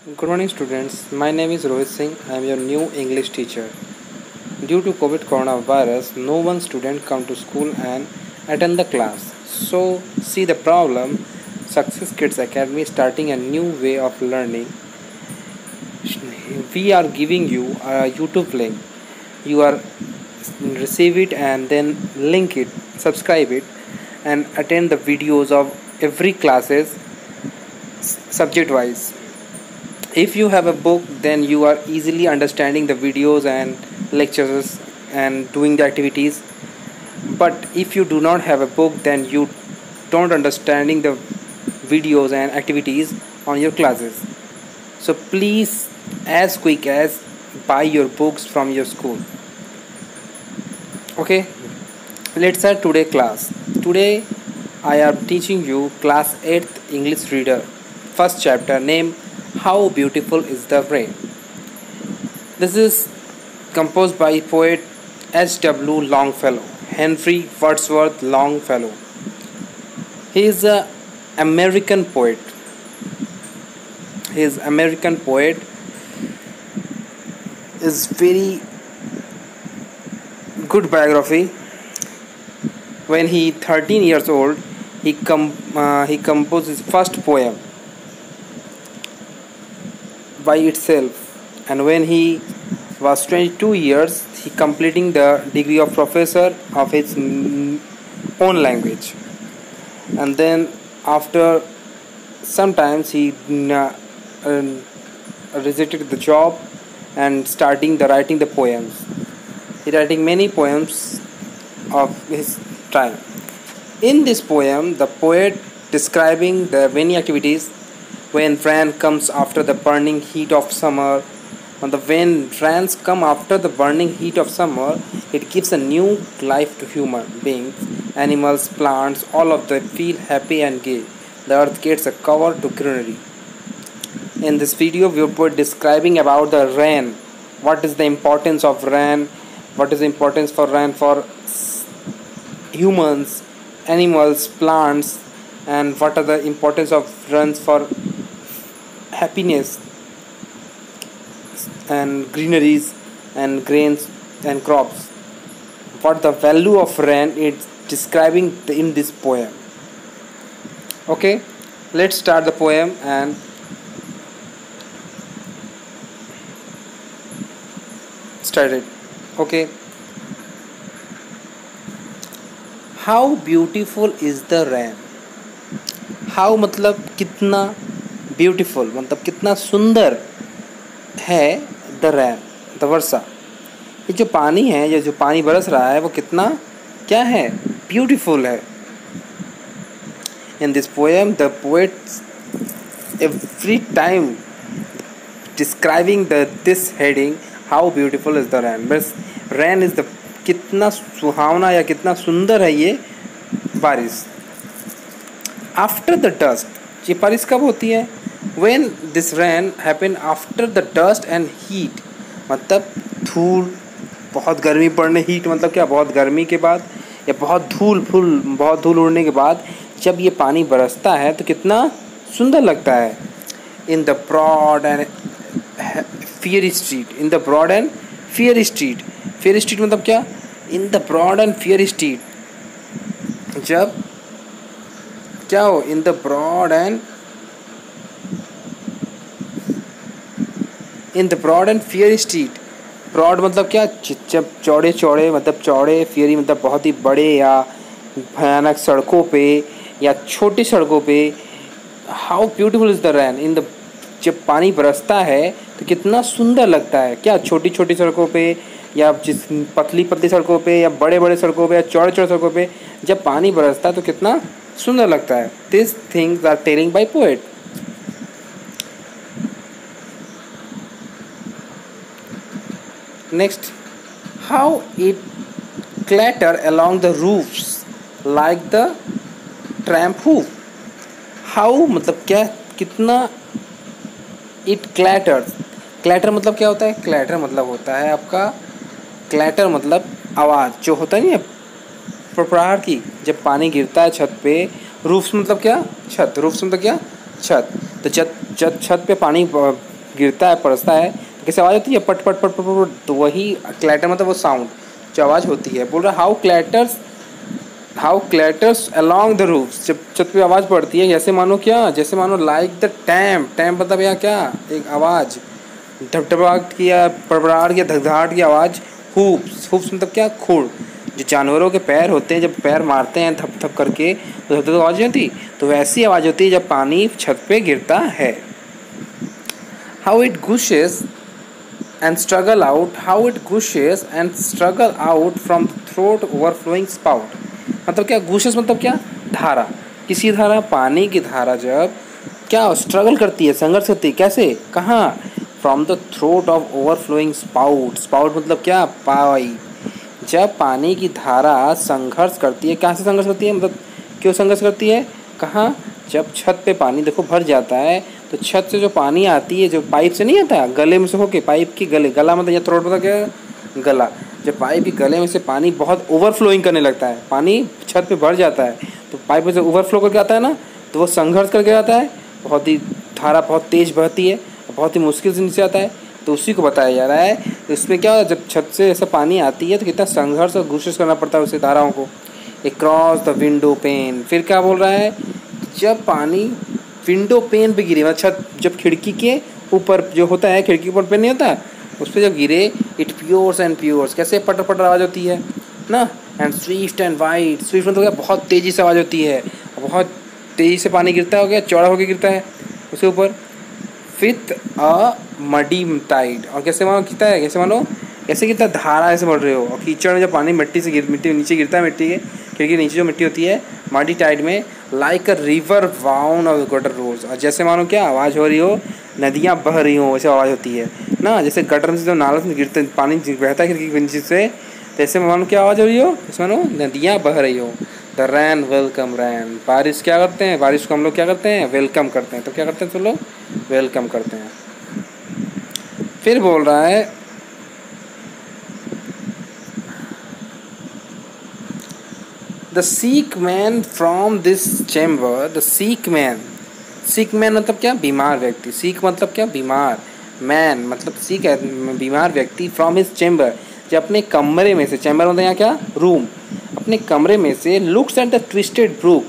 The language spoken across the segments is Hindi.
Good morning, students. My name is Rohit Singh. I am your new English teacher. Due to COVID coronavirus, no one student come to school and attend the class. So, see the problem. Success Kids Academy starting a new way of learning. We are giving you a YouTube link. You are receive it and then link it, subscribe it, and attend the videos of every classes subject wise. If you have a book, then you are easily understanding the videos and lectures and doing the activities. But if you do not have a book, then you don't understanding the videos and activities on your classes. So please, as quick as buy your books from your school. Okay, let's start today class. Today I am teaching you class 8th English reader, first chapter, name How Beautiful is the Rain. This is composed by poet H.W. Longfellow, Henry Wadsworth Longfellow. He is an American poet. His American poet is very good biography. When he 13 years old, he composed his first poem by itself, and when he was 22 years, he completing the degree of professor of his own language. And then after sometimes he rejected the job and starting the writing the poems. He writing many poems of his time. In this poem, the poet describing the many activities when rain comes after the burning heat of summer. When rains come after the burning heat of summer, it gives a new life to human beings, animals, plants, all of them feel happy and gay. The earth gets a cover to greenery. In this video, we were describing about the rain. What is the importance of rain? What is the importance for rain for humans, animals, plants, and what are the importance of rains for happiness and greeneries and grains and crops. What the value of rain is describing in this poem. Okay, let's start the poem and start it. Okay. How beautiful is the rain? How मतलब कितना ब्यूटीफुल मतलब कितना सुंदर है द रैन द वर्षा. ये जो पानी है, ये जो पानी बरस रहा है, वो कितना क्या है, ब्यूटीफुल है. In this poem the poet every time describing this heading how beautiful is the rain. बस रैन इज द कितना सुहावना या कितना सुंदर है ये बारिश. आफ्टर द डस्ट, ये बारिश कब होती है? When this rain happen after the dust and heat, मतलब धूल, बहुत गर्मी पड़ने, हीट मतलब क्या, बहुत गर्मी के बाद या बहुत धूल उड़ने के बाद जब ये पानी बरसता है तो कितना सुंदर लगता है. In the broad and fiery street, in the broad and fiery street. Fiery street मतलब क्या? In the broad and fiery street. जब क्या हो? In the broad and in the broad and fiery street. Broad मतलब क्या? जब चौड़े मतलब चौड़े, फियरी मतलब बहुत ही बड़े या भयानक सड़कों पे या छोटी सड़कों पे. How beautiful is the rain. In the जब पानी बरसता है तो कितना सुंदर लगता है. क्या? छोटी छोटी सड़कों पे या जिस पतली सड़कों पे या बड़े सड़कों पे या चौड़े सड़कों पे जब पानी बरसता है तो कितना सुंदर लगता है. This things are telling by poet. Next, how it clatter along the roofs like the tramp hoof. How मतलब क्या, कितना it clatters. Clatter मतलब क्या होता है? Clatter मतलब होता है आपका, clatter मतलब आवाज़ जो होता है नहीं, फड़फड़ाहट की जब पानी गिरता है छत पे. रूफ्स मतलब क्या? छत. रूफ्स मतलब क्या? छत. तो छत पे पानी गिरता है पड़ता है तो कैसे आवाज़ होती है, पट पट पट पट पट। तो वही क्लैटर मतलब वो साउंड जो आवाज़ होती है। बोल रहा how clatters along the roof, जब छत पे आवाज़ पड़ती है जैसे मानो क्या, जैसे मानो लाइक द टैम्प मतलब यहाँ क्या एक आवाज़ धपधपाहट की या पड़पड़ाहट या धड़धड़ाहट की आवाज़। हूप्स मतलब क्या, खुर। जो जानवरों के पैर होते हैं जब पैर मारते हैं थप थप करके तो धप धप आवाज़ नहीं होती, तो वैसी आवाज़ होती है जब पानी छत पे गिरता है। How it gushes and struggle out from the throat overflowing spout. मतलब क्या, गूशेस मतलब क्या, धारा, किसी धारा, पानी की धारा जब क्या स्ट्रगल करती है, संघर्ष करती है, कैसे, कहाँ, from the throat of overflowing spout मतलब क्या, पाइप। जब पानी की धारा संघर्ष करती है, कहाँ से संघर्ष करती है, मतलब क्यों संघर्ष करती है, कहाँ, जब छत पे पानी देखो भर जाता है तो छत से जो पानी आती है, जो पाइप से नहीं आता, गले में से होके पाइप के गला मतलब या थ्रोट मतलब क्या, गला। जब पाइप के गले में से पानी बहुत ओवरफ्लोइंग करने लगता है, पानी छत पे भर जाता है तो पाइप में से ओवरफ्लो करके आता है ना, तो वो संघर्ष करके आता है, बहुत ही धारा बहुत तेज़ बहती है, बहुत ही मुश्किल से नीचे आता है, तो उसी को बताया जा रहा है। तो इसमें क्या, जब छत से ऐसा पानी आती है तो कितना संघर्ष और कोशिश करना पड़ता है उसे धाराओं को। अक्रॉस द विंडो पेन, फिर क्या बोल रहा है, जब पानी विंडो पेन पे गिरे, मतलब छत जब खिड़की के ऊपर जो होता है, खिड़की ऊपर पेन नहीं होता, उस पर जब गिरे, इट प्योर्स, कैसे पटर पटर आवाज़ होती है ना, and Swift and wide, Swift मतलब क्या, बहुत तेज़ी से आवाज़ होती है, बहुत तेज़ी से पानी गिरता हो गया, चौड़ा होकर गिरता है उसके ऊपर। विथ अ मडी टाइड, और कैसे मानो गिरता है, कैसे मानो ऐसे गिरता है, धारा ऐसे बढ़ रहे हो, और कीचड़ में जब पानी मिट्टी नीचे गिरता है, मिट्टी के खिड़की के नीचे जो मिट्टी होती है मडी टाइड में, like a river down of gutter roars, और जैसे मानो क्या आवाज़ हो रही हो, नदियाँ बह रही हो, वैसे आवाज़ होती है ना, जैसे गटर से जो नाला से गिरते पानी बहता है खिड़की के नीचे से, तो ऐसे मानो क्या आवाज़ हो रही हो, जैसे मानो नदियाँ बह रही हो। द रैन वेलकम रैन, बारिश क्या करते हैं, बारिश को हम लोग क्या करते हैं, वेलकम करते हैं, तो क्या करते हैं सब लोग, वेलकम करते हैं। फिर बोल रहा है the seek man from this chamber, the seek man मतलब क्या, बीमार व्यक्ति, सीक मतलब क्या, बीमार, मैन मतलब सीक है, बीमार व्यक्ति, फ्रॉम हिज चैम्बर, जब अपने कमरे में से, चैम्बर मतलब यहाँ क्या, रूम, अपने कमरे में से, looks at the twisted brook,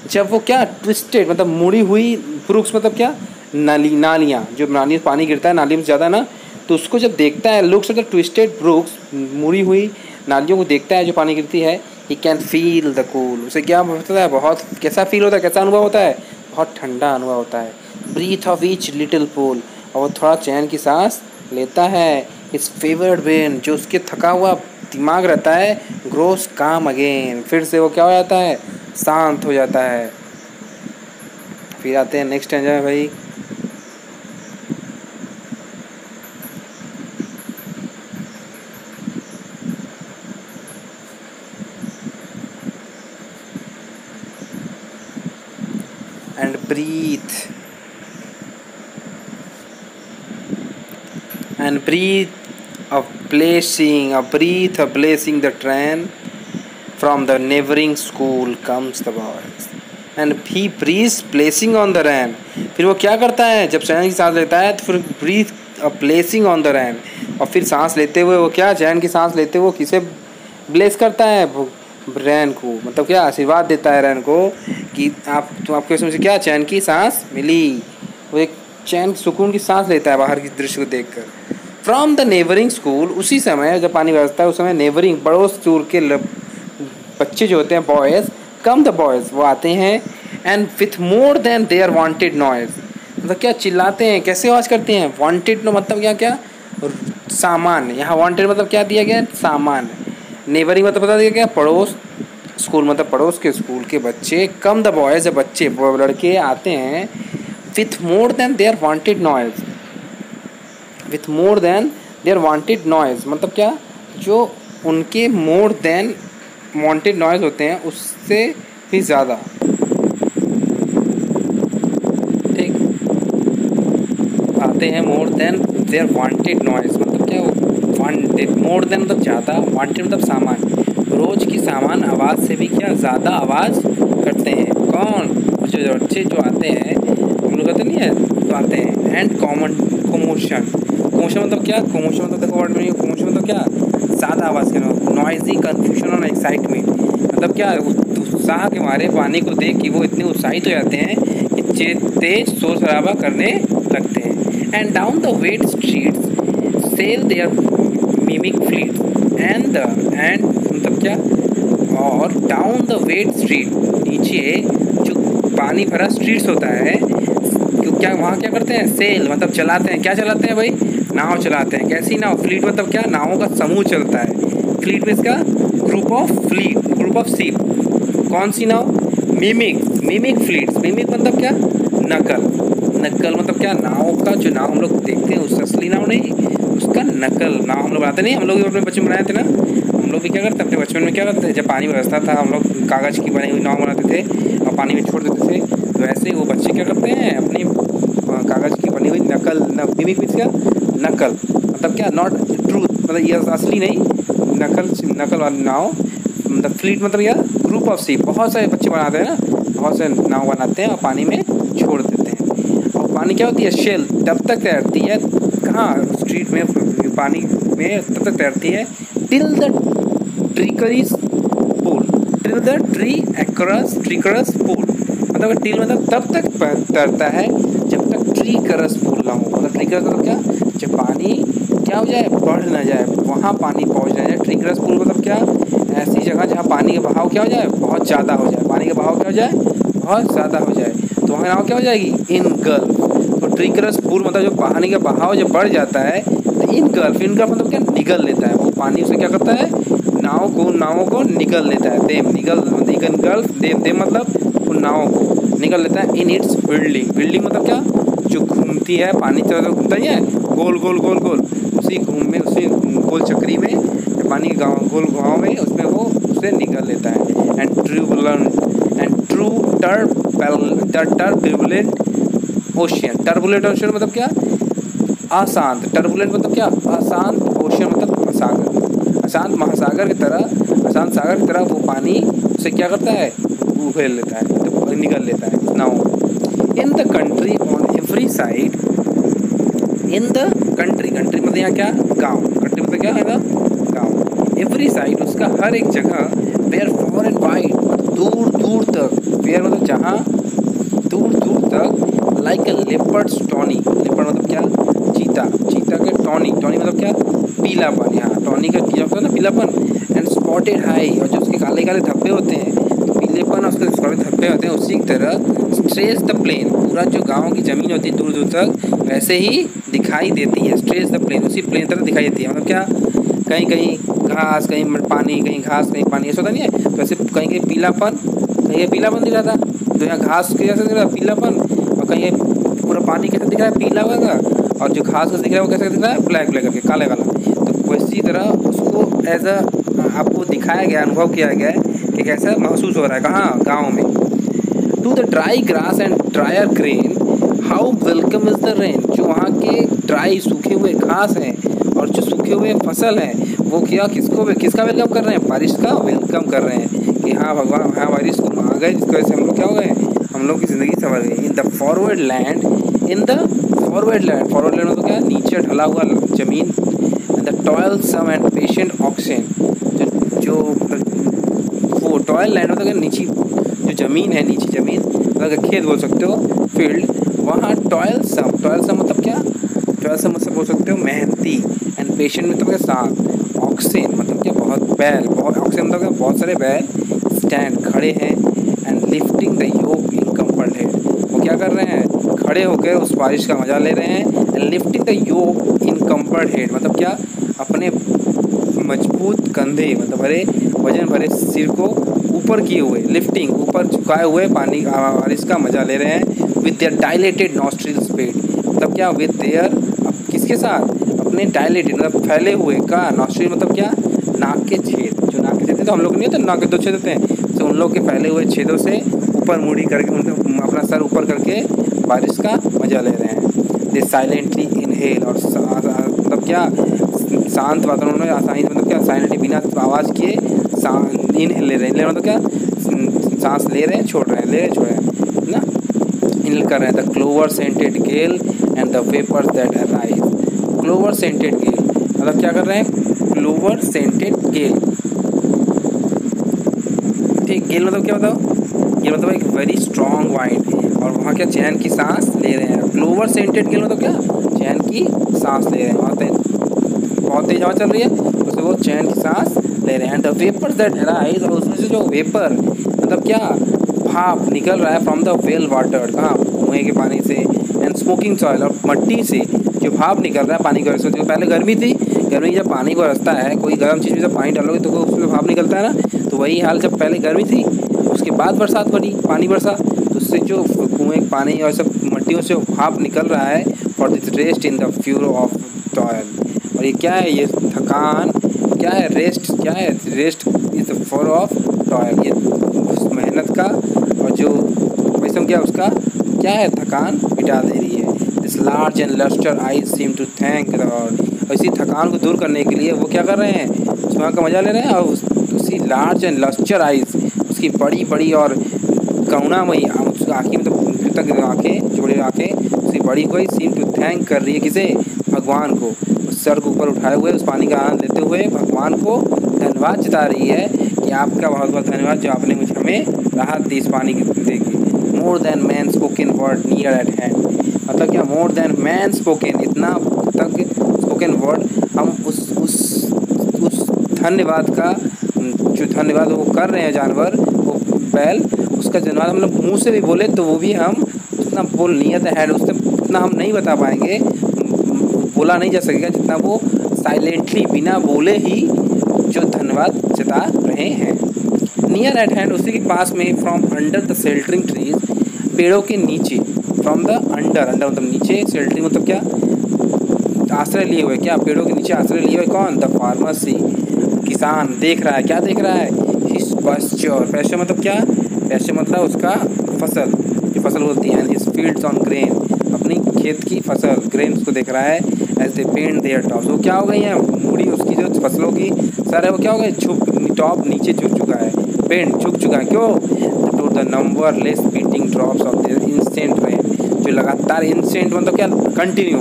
जब वो क्या, ट्विस्टेड मतलब मुड़ी हुई, ब्रूक्स मतलब क्या, नालियाँ, जो नाली में पानी गिरता है, नाली में ज़्यादा ना, तो उसको जब देखता है, looks at the twisted Brooks, मुड़ी हुई नालियों को देखता है जो पानी गिरती है, he can feel the cool, उसे क्या होता है, बहुत कैसा फील होता है, कैसा अनुभव होता है, बहुत ठंडा अनुभव होता है। Breath of each little pool, और वो थोड़ा चैन की सांस लेता है। इस फेवरेट ब्रेन, जो उसके थका हुआ दिमाग रहता है, ग्रोस काम अगेन, फिर से वो क्या हो जाता है, शांत हो जाता है। फिर आते हैं नेक्स्ट स्टैंजा में भाई, and breathe a blessing the train from the neighboring school comes the boys and he breathes blessing on the rain। फिर वो क्या करता है, जब चैन की सांस लेता है तो फिर breathe a blessing on the rain, और फिर सांस लेते हुए वो क्या, चैन की सांस लेते हुए किसे ब्लेस करता है, रैन को, मतलब क्या आशीर्वाद देता है रैन को कि आपके उसमें से क्या, चैन की सांस मिली, वो एक चैन सुकून की सांस लेता है बाहर की दृश्य को देखकर। फ्रॉम द नेबरिंग स्कूल, उसी समय जब पानी बरसता है उस समय नेबरिंग पड़ोस स्कूल के बच्चे जो होते हैं, बॉयज़, कम द बॉयज़, वो आते हैं, and with more than their wanted noise, मतलब क्या चिल्लाते हैं, कैसे आवाज़ करते हैं, वांटेड मतलब क्या क्या, सामान, यहाँ वांटेड मतलब क्या दिया गया, सामान, नेबरिंग मतलब बता दिया गया, पड़ोस, स्कूल मतलब पड़ोस के स्कूल के बच्चे, कम द बॉयज़, जब बच्चे लड़के आते हैं, with more than their wanted noise, with more than their wanted noise मतलब क्या, जो उनके मोर देन वांटेड नॉइज होते हैं उससे भी ज़्यादा, ठीक, आते हैं more than their wanted noise मतलब क्या, वांटेड, मोर देन मतलब ज़्यादा, वांटेड मतलब सामान, रोज़ की सामान आवाज़ से भी क्या ज़्यादा आवाज़ करते हैं, कौन, जो बच्चे जो आते हैं, हम लोग कहते नहीं है, तो आते हैं, एंड कॉमन कोमोशन। कोमोशन मतलब क्या? कोमोशन मतलब देखो वर्ड में, कोमोशन मतलब क्या? ज़्यादा आवाज़ करना, नॉइजी, कन्फ्यूजन और एक्साइटमेंट। मतलब क्या? उत्साह के मारे पानी को देख के वो इतने उत्साहित हो जाते हैं कि तेज शोर शराबा करने लगते हैं। And down the wet streets sail their mimic fleet and मतलब क्या? और डाउन द वेट स्ट्रीट, नीचे जो पानी भरा स्ट्रीट्स होता है, क्या वहाँ क्या करते हैं? सेल मतलब चलाते हैं। क्या चलाते हैं भाई? नाव चलाते हैं। कैसी नाव? फ्लीट मतलब क्या? नावों का समूह चलता है। फ्लीट में इसका ग्रुप ऑफ शिप। कौन सी नाव? Mimic fleets. मिमिक मतलब क्या? नकल मतलब क्या? नाव का जो नाव हम लोग देखते हैं उस असली नाव नहीं, उसका नकल नाव हम लोग बनाते नहीं। हम लोग भी अपने बचपन में बनाए थे ना। हम लोग भी क्या करते अपने बचपन में क्या करते थे? जब पानी व्यवस्था था हम लोग कागज़ की बनी हुई नाव बनाते थे और पानी में छोड़ देते थे। तो ऐसे ही वो बच्चे क्या करते हैं? अपनी कागज़ की बनी हुई मिमिक मीन्स क्या? नकल मतलब क्या? नॉट ट्रूथ मतलब ये असली नहीं, नकल वाली नाव। मतलब फ्लीट मतलब क्या? Group of ship. बहुत सारे बच्चे बनाते हैं ना, बहुत से नाव बनाते हैं और पानी में छोड़ देते हैं। और पानी क्या होती है? शेल तब तक तैरती है कहाँ? स्ट्रीट में पानी में तब तक तैरती है till the treacherous pool. Till the treacherous pool मतलब टिल मतलब तब तक तैरता है जब तक ट्रीकरस पूल ना हो। मतलब ट्रीकरस मतलब क्या? जब पानी क्या हो जाए? बढ़ ना जाए, वहाँ पानी पहुँच ना जाए। ट्रीकरस पूल मतलब क्या? ऐसी जगह जहाँ पानी का बहाव क्या हो जाए? बहुत ज़्यादा हो जाए। पानी का बहाव क्या हो जाए? बहुत ज़्यादा हो जाए। तो वहाँ नाव क्या हो जाएगी? इनगल्फ। तो ट्रीकरस पूल मतलब जो पानी का बहाव जब बढ़ जाता है तो इनगल्फ मतलब क्या? निगल लेता है। वो पानी उसे क्या करता है? नावों को निगल लेता है। देम मतलब उन नावों को निगल लेता है। इन इट्स बिल्डिंग मतलब क्या? जो घूमती है पानी तरह घूमता ही है गोल उसी गोल चक्री में पानी के गोल गाँव में उसमें वो उसे निगल लेता है। ट्रू टर्बुलेंट ओशियन मतलब क्या? अशांत। टर्बुलेंट मतलब क्या? अशांत। ओशियन मतलब सागर। अशांत सागर की तरह वो पानी उसे क्या करता है? उभेल लेता है, तो निगल लेता है नाव। In the country on every side, in the country मतलब यहाँ क्या? गाँव। कंट्री मतलब क्या है? गाँव। एवरी साइड उसका हर एक जगह, वेयर फॉर एंड वाइड दूर तक, वेयर मतलब जहाँ, दूर तक, like a leopards tawny. Leopard मतलब क्या? चीता के टॉनी मतलब क्या? पीलापन। यहाँ टॉनी का पीला होता है ना, पीलापन। एंड स्पॉटेड हाई, और जो उसके काले धब्बे होते हैं तो पीलेपन और उसके स्पॉटेड धब्बे होते हैं। उसी की तरह स्ट्रेस द प्लेन, पूरा जो गाँव की ज़मीन होती है दूर तक वैसे ही दिखाई देती है। स्ट्रेस द प्लेन, उसी प्लेन तरह दिखाई देती है। मतलब क्या? कहीं घास, कहीं पानी, कहीं घास, कहीं पानी, ऐसा होता नहीं है। तो वैसे कहीं पीलापन दिख रहा था, तो यहाँ घास के जैसे दिख रहा है पीलापन, और कहीं पूरा पानी कैसे दिख रहा है? पीला का। और जो घास दिख रहा है वो कैसे दिख रहा है? ब्लैक करके, काला। तो वैसी तरह उसको एज अ आपको दिखाया गया, अनुभव किया गया है कि कैसा महसूस हो रहा है। कहाँ? गाँव में। To the dry grass and drier grain how welcome is the rain. जो वहाँ के ड्राई सूखे हुए घास हैं और जो सूखे हुए फसल हैं वो किसका वेलकम कर रहे हैं? बारिश का वेलकम कर रहे हैं कि हाँ भगवान, हाँ बारिश तुम आ गए, जिसकी वजह से हम लोग क्या हो गए? हम लोग की ज़िंदगी संवर गई। इन द फॉरवर्ड लैंड मतलब क्या? नीचे ढला हुआ ज़मीन। द टॉयलसम एंड पेशेंट ऑक्सन, जो वो टॉयल लैंड मतलब नीची जो ज़मीन है, नीची ज़मीन मतलब खेत बोल सकते हो, फील्ड। वहाँ टॉयलसम मतलब क्या? टॉयलसम मतलब बोल सकते हो मेहनती। एंड पेशेंट मतलब क्या? शांत। ऑक्सन मतलब क्या? ऑक्सन मतलब क्या? बहुत सारे बैल स्टैंड खड़े हैं। And lifting the yoke in comfort head, वो क्या कर रहे हैं? खड़े होकर उस बारिश का मजा ले रहे हैं। And lifting the yoke in comfort head मतलब क्या? अपने मजबूत कंधे मतलब वजन भरे सिर को ऊपर किए हुए, लिफ्टिंग ऊपर झुकाए हुए पानी बारिश का मजा ले रहे हैं। With their dilated nostrils paid मतलब क्या? विद देयर किसके साथ? अपने डायलेटेड मतलब फैले हुए का। नॉस्ट्रिल मतलब क्या? नाक के छेद। जो नाक के छेद तो हम लोग नहीं होते, नाक के 2 छेद होते हैं, तो उन लोग के फैले हुए छेदों से ऊपर मुड़ी करके उनके अपना सर ऊपर करके बारिश का मजा ले रहे हैं। दे साइलेंटली इनहेल, और मतलब क्या? शांत वातावरण में आसानी मतलब क्या? साइलेंटली बिना आवाज़ किए इनहेल ले रहे हैं। मतलब क्या? सांस ले रहे हैं, छोड़ रहे हैं, ले रहे छोड़ रहे हैं ना। कर रहे हैं, the clover scented gale and the vapours that arise. Clover scented gale मतलब क्या कर रहे हैं, क्लोवर सेंटेड गेल। ठीक, गेल मतलब क्या बताओ, गेल मतलब एक वेरी स्ट्रॉन्ग वाइंड, और वहाँ क्या चैन की सांस ले रहे हैं। क्लोवर सेंटेड गेल मतलब क्या, चैन की सांस ले रहे हैं, वहाँ बहुत तेज हवा चल रही है, उससे वो चैन की सांस ले रहे हैं। And the vapours that arise, और उसमें से जो वेपर मतलब क्या, भाप निकल रहा है फ्रॉम द वेल वाटर, कहाँ, कुएँ के पानी से, एंड स्मोकिंग सॉइल, और मट्टी से जो भाप निकल रहा है पानी की वजह से। जो पहले गर्मी थी, गर्मी जब पानी को रसता है, कोई गर्म चीज़ में जब पानी डालोगे तो उसमें भाप निकलता है ना, तो वही हाल जब पहले गर्मी थी, उसके बाद बरसात पड़ी, पानी बरसा, तो उससे जो कुएँ पानी और सब मट्टियों से भाप निकल रहा है, for this rest in the furrow of toil. और ये क्या है, ये थकान क्या है, रेस्ट क्या है, rest is the for of toil, ये उस मेहनत का और जो परिश्रम क्या उसका क्या है, थकान मिटा दे रही है। This large and lustre eyes seem to thank the Lord, और इसी थकान को दूर करने के लिए वो क्या कर रहे हैं, उस वहाँ का मज़ा ले रहे हैं, और उसी लार्ज एंड लस्टर आइज, उसकी बड़ी बड़ी और करुणामयी आँखें, मतलब कृतज्ञ आँखें, जो बड़ी आँखें, उसकी बड़ी हुई सीम टू थैंक कर रही है किसे, भगवान को। उस सर को ऊपर उठाए हुए उस पानी का आनंद लेते हुए भगवान को धन्यवाद जता रही है कि आपका बहुत बहुत धन्यवाद जो आपने मुझे हमें राहत दी इस पानी की देगी। More than man spoken word near eight hand, मतलब क्या, मोर देन मैन स्पोकन, इतना तक स्पोकन वर्ड हम उस धन्यवाद का, जो धन्यवाद वो कर रहे हैं जानवर, वो बैल, उसका धन्यवाद हम लोग मुँह से भी बोले तो वो भी हम उतना बोल नियर द हैंड, उससे उतना हम नहीं बता पाएंगे, बोला नहीं जा सकेगा जितना वो साइलेंटली बिना बोले ही जो धन्यवाद जता रहे हैं। नियर एट हैंड, उसी के पास में, from under the sheltering trees, पेड़ों के नीचे, फ्रॉम द अंडर, अंडर मतलब नीचे, शेल्टरिंग मतलब क्या, आश्रय लिए हुए, क्या, पेड़ों के नीचे आश्रय लिए हुए, कौन, द फार्मर सी, किसान देख रहा है, क्या देख रहा है, हिज पास्चर, पैस्चर मतलब क्या, पैस्चर मतलब उसका फसल, जो फसल होती है, and his fields on grain, अपनी खेत की फसल, ग्रेन उसको देख रहा है, as they bend their tops, वो क्या हो गई है, मूड़ी उसकी जो फसलों की सर है वो क्या हो गई, झुक, टॉप नीचे झुक चुका है, पेंट झुक चुका है, क्यों, to the number beating drops of the incessant rain, जो लगातार, इंस्टेंट मतलब क्या, कंटिन्यू,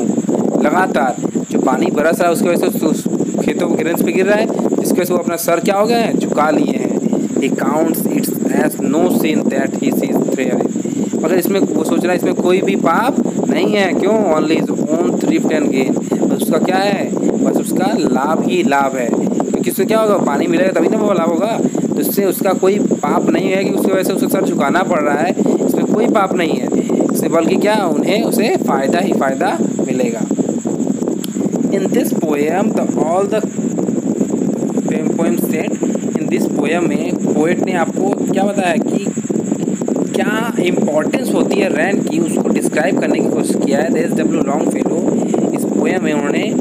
लगातार जो पानी बरस रहा है उसकी वजह से उस खेतों को ग्रेन्स पे गिर रहा है, जिसकी वजह से वो अपना सर क्या हो गया है, झुका लिए हैं। He counts its as no sin that he sees there, मगर इसमें वो सोच रहा है इसमें कोई भी पाप नहीं है, क्यों, only his own thrift and gain, उसका क्या है, बस उसका लाभ ही लाभ है, क्योंकि उससे क्या होगा, पानी मिलेगा तभी ना वो लाभ होगा, तो इससे उसका कोई पाप नहीं है कि उसकी वजह से उसे सर झुकाना पड़ रहा है, इसमें कोई पाप नहीं है, इससे बल्कि क्या, उन्हें उसे फ़ायदा ही फ़ायदा मिलेगा। इन this poem the all the poem set, in this poem में पोएट ने आपको क्या बताया कि क्या इम्पोर्टेंस होती है रैन की, उसको डिस्क्राइब करने की कोशिश किया है। एस डब्ल्यू लॉन्गफेलो इस पोएम में उन्होंने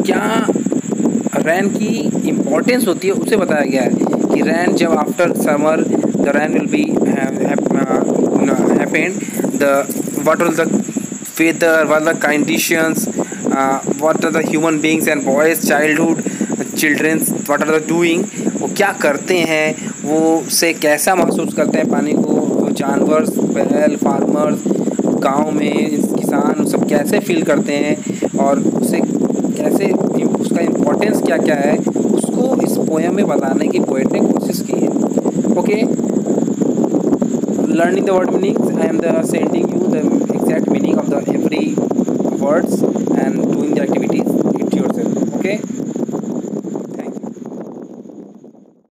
क्या रैन की इम्पोर्टेंस होती है उसे बताया गया है कि रैन जब after summer the rain will be happened, the what are the weather, what are the conditions, what are the human beings and boys childhood childrens, what are the doing, वो क्या करते हैं, वो से कैसा महसूस करते हैं पानी को, वो जानवर, बैल, फार्मर्स, गांव में किसान सब कैसे फील करते हैं, और उसे कैसे, उसका इम्पोर्टेंस क्या क्या है, उसको इस पोएम में बताने की पोएट ने कोशिश की है। Okay, learning the word meanings, I am the sending you the exact meaning of the every words